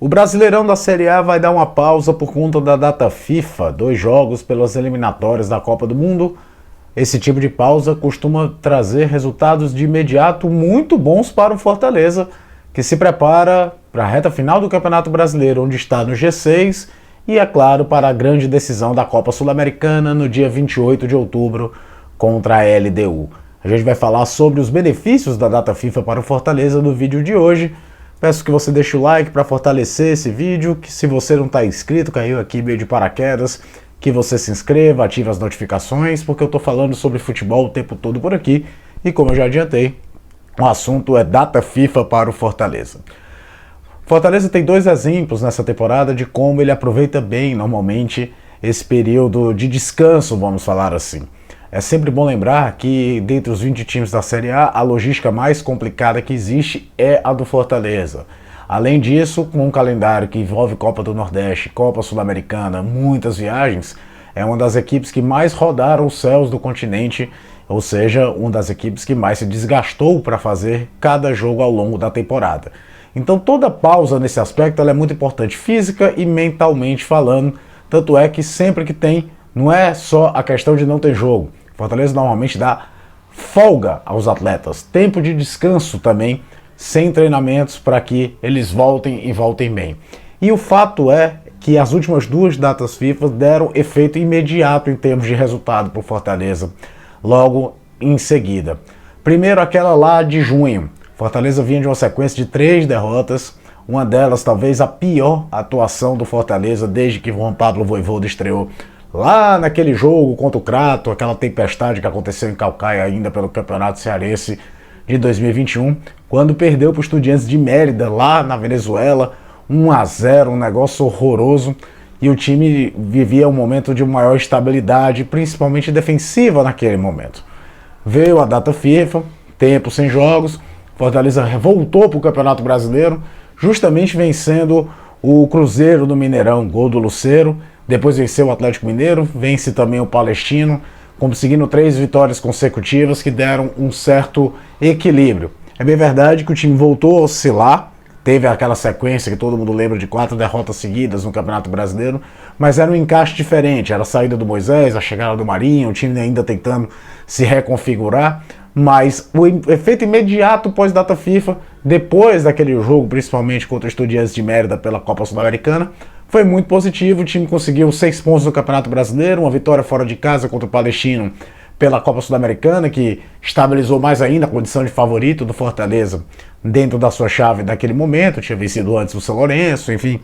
O Brasileirão da Série A vai dar uma pausa por conta da data FIFA, 2 jogos pelas eliminatórias da Copa do Mundo. Esse tipo de pausa costuma trazer resultados de imediato muito bons para o Fortaleza, que se prepara para a reta final do Campeonato Brasileiro, onde está no G6, e é claro, para a grande decisão da Copa Sul-Americana no dia 28 de outubro contra a LDU. A gente vai falar sobre os benefícios da data FIFA para o Fortaleza no vídeo de hoje. Peço que você deixe o like para fortalecer esse vídeo, que se você não está inscrito, caiu aqui meio de paraquedas, que você se inscreva, ative as notificações, porque eu estou falando sobre futebol o tempo todo por aqui, e como eu já adiantei, o assunto é data FIFA para o Fortaleza. Fortaleza tem 2 exemplos nessa temporada de como ele aproveita bem, normalmente, esse período de descanso, vamos falar assim. É sempre bom lembrar que, dentre os 20 times da Série A logística mais complicada que existe é a do Fortaleza. Além disso, com um calendário que envolve Copa do Nordeste, Copa Sul-Americana, muitas viagens, é uma das equipes que mais rodaram os céus do continente, ou seja, uma das equipes que mais se desgastou para fazer cada jogo ao longo da temporada. Então toda pausa nesse aspecto ela é muito importante, física e mentalmente falando, tanto é que sempre que tem, não é só a questão de não ter jogo. Fortaleza normalmente dá folga aos atletas, tempo de descanso também, sem treinamentos para que eles voltem e voltem bem. E o fato é que as últimas 2 datas FIFA deram efeito imediato em termos de resultado para o Fortaleza, logo em seguida. Primeiro aquela lá de junho, Fortaleza vinha de uma sequência de 3 derrotas, uma delas talvez a pior atuação do Fortaleza desde que Juan Pablo Vojvoda estreou lá naquele jogo contra o Crato, aquela tempestade que aconteceu em Caucaia ainda pelo Campeonato Cearense de 2021, quando perdeu para o Estudiantes de Mérida lá na Venezuela, 1-0, um negócio horroroso, e o time vivia um momento de maior estabilidade, principalmente defensiva naquele momento. Veio a data FIFA, tempo sem jogos, Fortaleza voltou para o Campeonato Brasileiro, justamente vencendo o Cruzeiro do Mineirão, gol do Lucero. Depois venceu o Atlético Mineiro, vence também o Palestino, conseguindo 3 vitórias consecutivas que deram um certo equilíbrio. É bem verdade que o time voltou a oscilar, teve aquela sequência que todo mundo lembra de 4 derrotas seguidas no Campeonato Brasileiro, mas era um encaixe diferente, era a saída do Moisés, a chegada do Marinho, o time ainda tentando se reconfigurar, mas o efeito imediato pós-data FIFA, depois daquele jogo, principalmente contra o Estudiantes de Mérida pela Copa Sul-Americana, foi muito positivo. O time conseguiu 6 pontos no Campeonato Brasileiro, uma vitória fora de casa contra o Palestino pela Copa Sul-Americana, que estabilizou mais ainda a condição de favorito do Fortaleza dentro da sua chave naquele momento, tinha vencido antes o São Lourenço, enfim,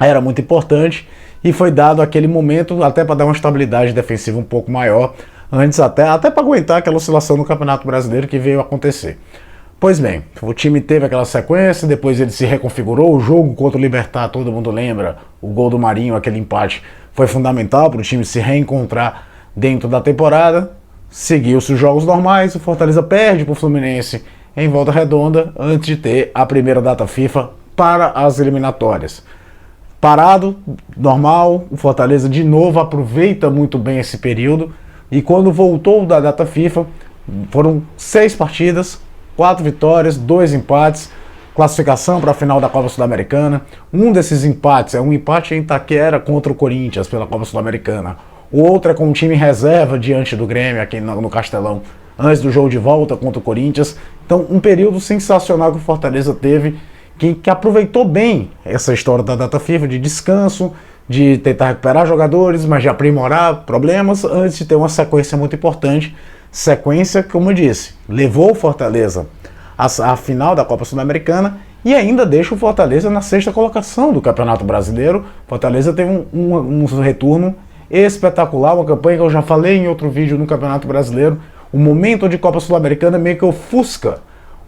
era muito importante e foi dado aquele momento até para dar uma estabilidade defensiva um pouco maior, antes até para aguentar aquela oscilação no Campeonato Brasileiro que veio acontecer. Pois bem, o time teve aquela sequência, depois ele se reconfigurou, o jogo contra o Libertad, todo mundo lembra, o gol do Marinho, aquele empate, foi fundamental para o time se reencontrar dentro da temporada, seguiu-se os jogos normais, o Fortaleza perde para o Fluminense em Volta Redonda, antes de ter a primeira data FIFA para as eliminatórias. Parado, normal, o Fortaleza de novo aproveita muito bem esse período, e quando voltou da data FIFA, foram 6 partidas, 4 vitórias, 2 empates, classificação para a final da Copa Sul-Americana. Um desses empates é um empate em Itaquera contra o Corinthians pela Copa Sul-Americana. O outro é com um time reserva diante do Grêmio aqui no Castelão, antes do jogo de volta contra o Corinthians. Então um período sensacional que o Fortaleza teve, que aproveitou bem essa história da data FIFA, de descanso, de tentar recuperar jogadores, mas de aprimorar problemas, antes de ter uma sequência muito importante. Sequência, como eu disse, levou o Fortaleza à final da Copa Sul-Americana e ainda deixa o Fortaleza na 6ª colocação do Campeonato Brasileiro. Fortaleza teve um retorno espetacular, uma campanha que eu já falei em outro vídeo no Campeonato Brasileiro. O momento de Copa Sul-Americana meio que ofusca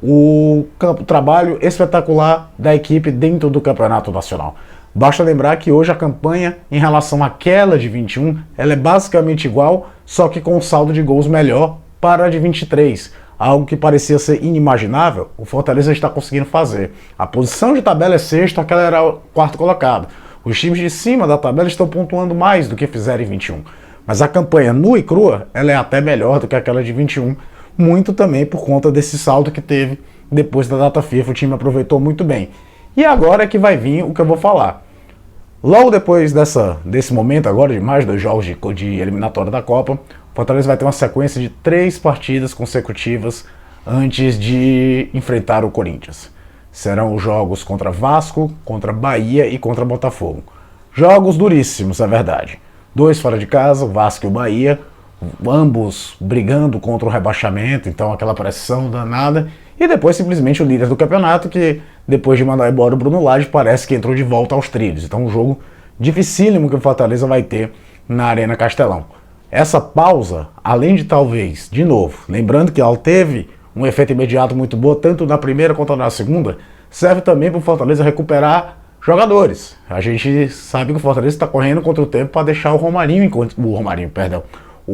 o trabalho espetacular da equipe dentro do Campeonato Nacional. Basta lembrar que hoje a campanha, em relação àquela de 21, ela é basicamente igual, só que com um saldo de gols melhor para a de 23. Algo que parecia ser inimaginável, o Fortaleza está conseguindo fazer. A posição de tabela é 6ª, aquela era o 4º colocado. Os times de cima da tabela estão pontuando mais do que fizeram em 21. Mas a campanha nua e crua, ela é até melhor do que aquela de 21, muito também por conta desse saldo que teve depois da data FIFA, o time aproveitou muito bem. E agora é que vai vir o que eu vou falar. Logo depois desse momento agora, de mais 2 jogos de eliminatória da Copa, o Fortaleza vai ter uma sequência de 3 partidas consecutivas antes de enfrentar o Corinthians. Serão os jogos contra Vasco, contra Bahia e contra Botafogo. Jogos duríssimos, é verdade. 2 fora de casa, o Vasco e o Bahia, ambos brigando contra o rebaixamento, então aquela pressão danada. E depois simplesmente o líder do campeonato, que depois de mandar embora o Bruno Lage, parece que entrou de volta aos trilhos. Então um jogo dificílimo que o Fortaleza vai ter na Arena Castelão. Essa pausa, além de talvez, de novo, lembrando que ela teve um efeito imediato muito bom, tanto na primeira quanto na segunda, serve também para o Fortaleza recuperar jogadores. A gente sabe que o Fortaleza está correndo contra o tempo para deixar o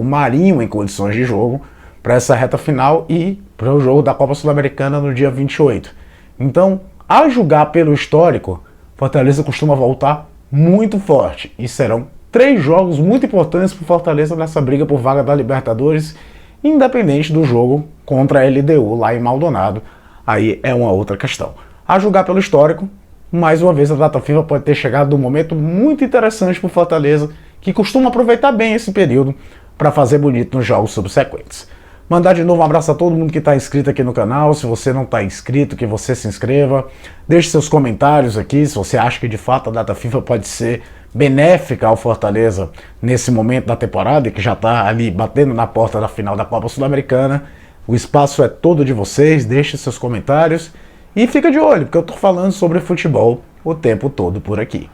Marinho em condições de jogo para essa reta final e para o jogo da Copa Sul-Americana no dia 28. Então, a julgar pelo histórico, Fortaleza costuma voltar muito forte e serão 3 jogos muito importantes para o Fortaleza nessa briga por vaga da Libertadores, independente do jogo contra a LDU lá em Maldonado. Aí é uma outra questão. A julgar pelo histórico, mais uma vez a data FIFA pode ter chegado num momento muito interessante para o Fortaleza, que costuma aproveitar bem esse período para fazer bonito nos jogos subsequentes. Mandar de novo um abraço a todo mundo que está inscrito aqui no canal. Se você não está inscrito, que você se inscreva. Deixe seus comentários aqui, se você acha que de fato a data FIFA pode ser benéfica ao Fortaleza nesse momento da temporada, que já está ali batendo na porta da final da Copa Sul-Americana. O espaço é todo de vocês, deixe seus comentários e fica de olho, porque eu estou falando sobre futebol o tempo todo por aqui.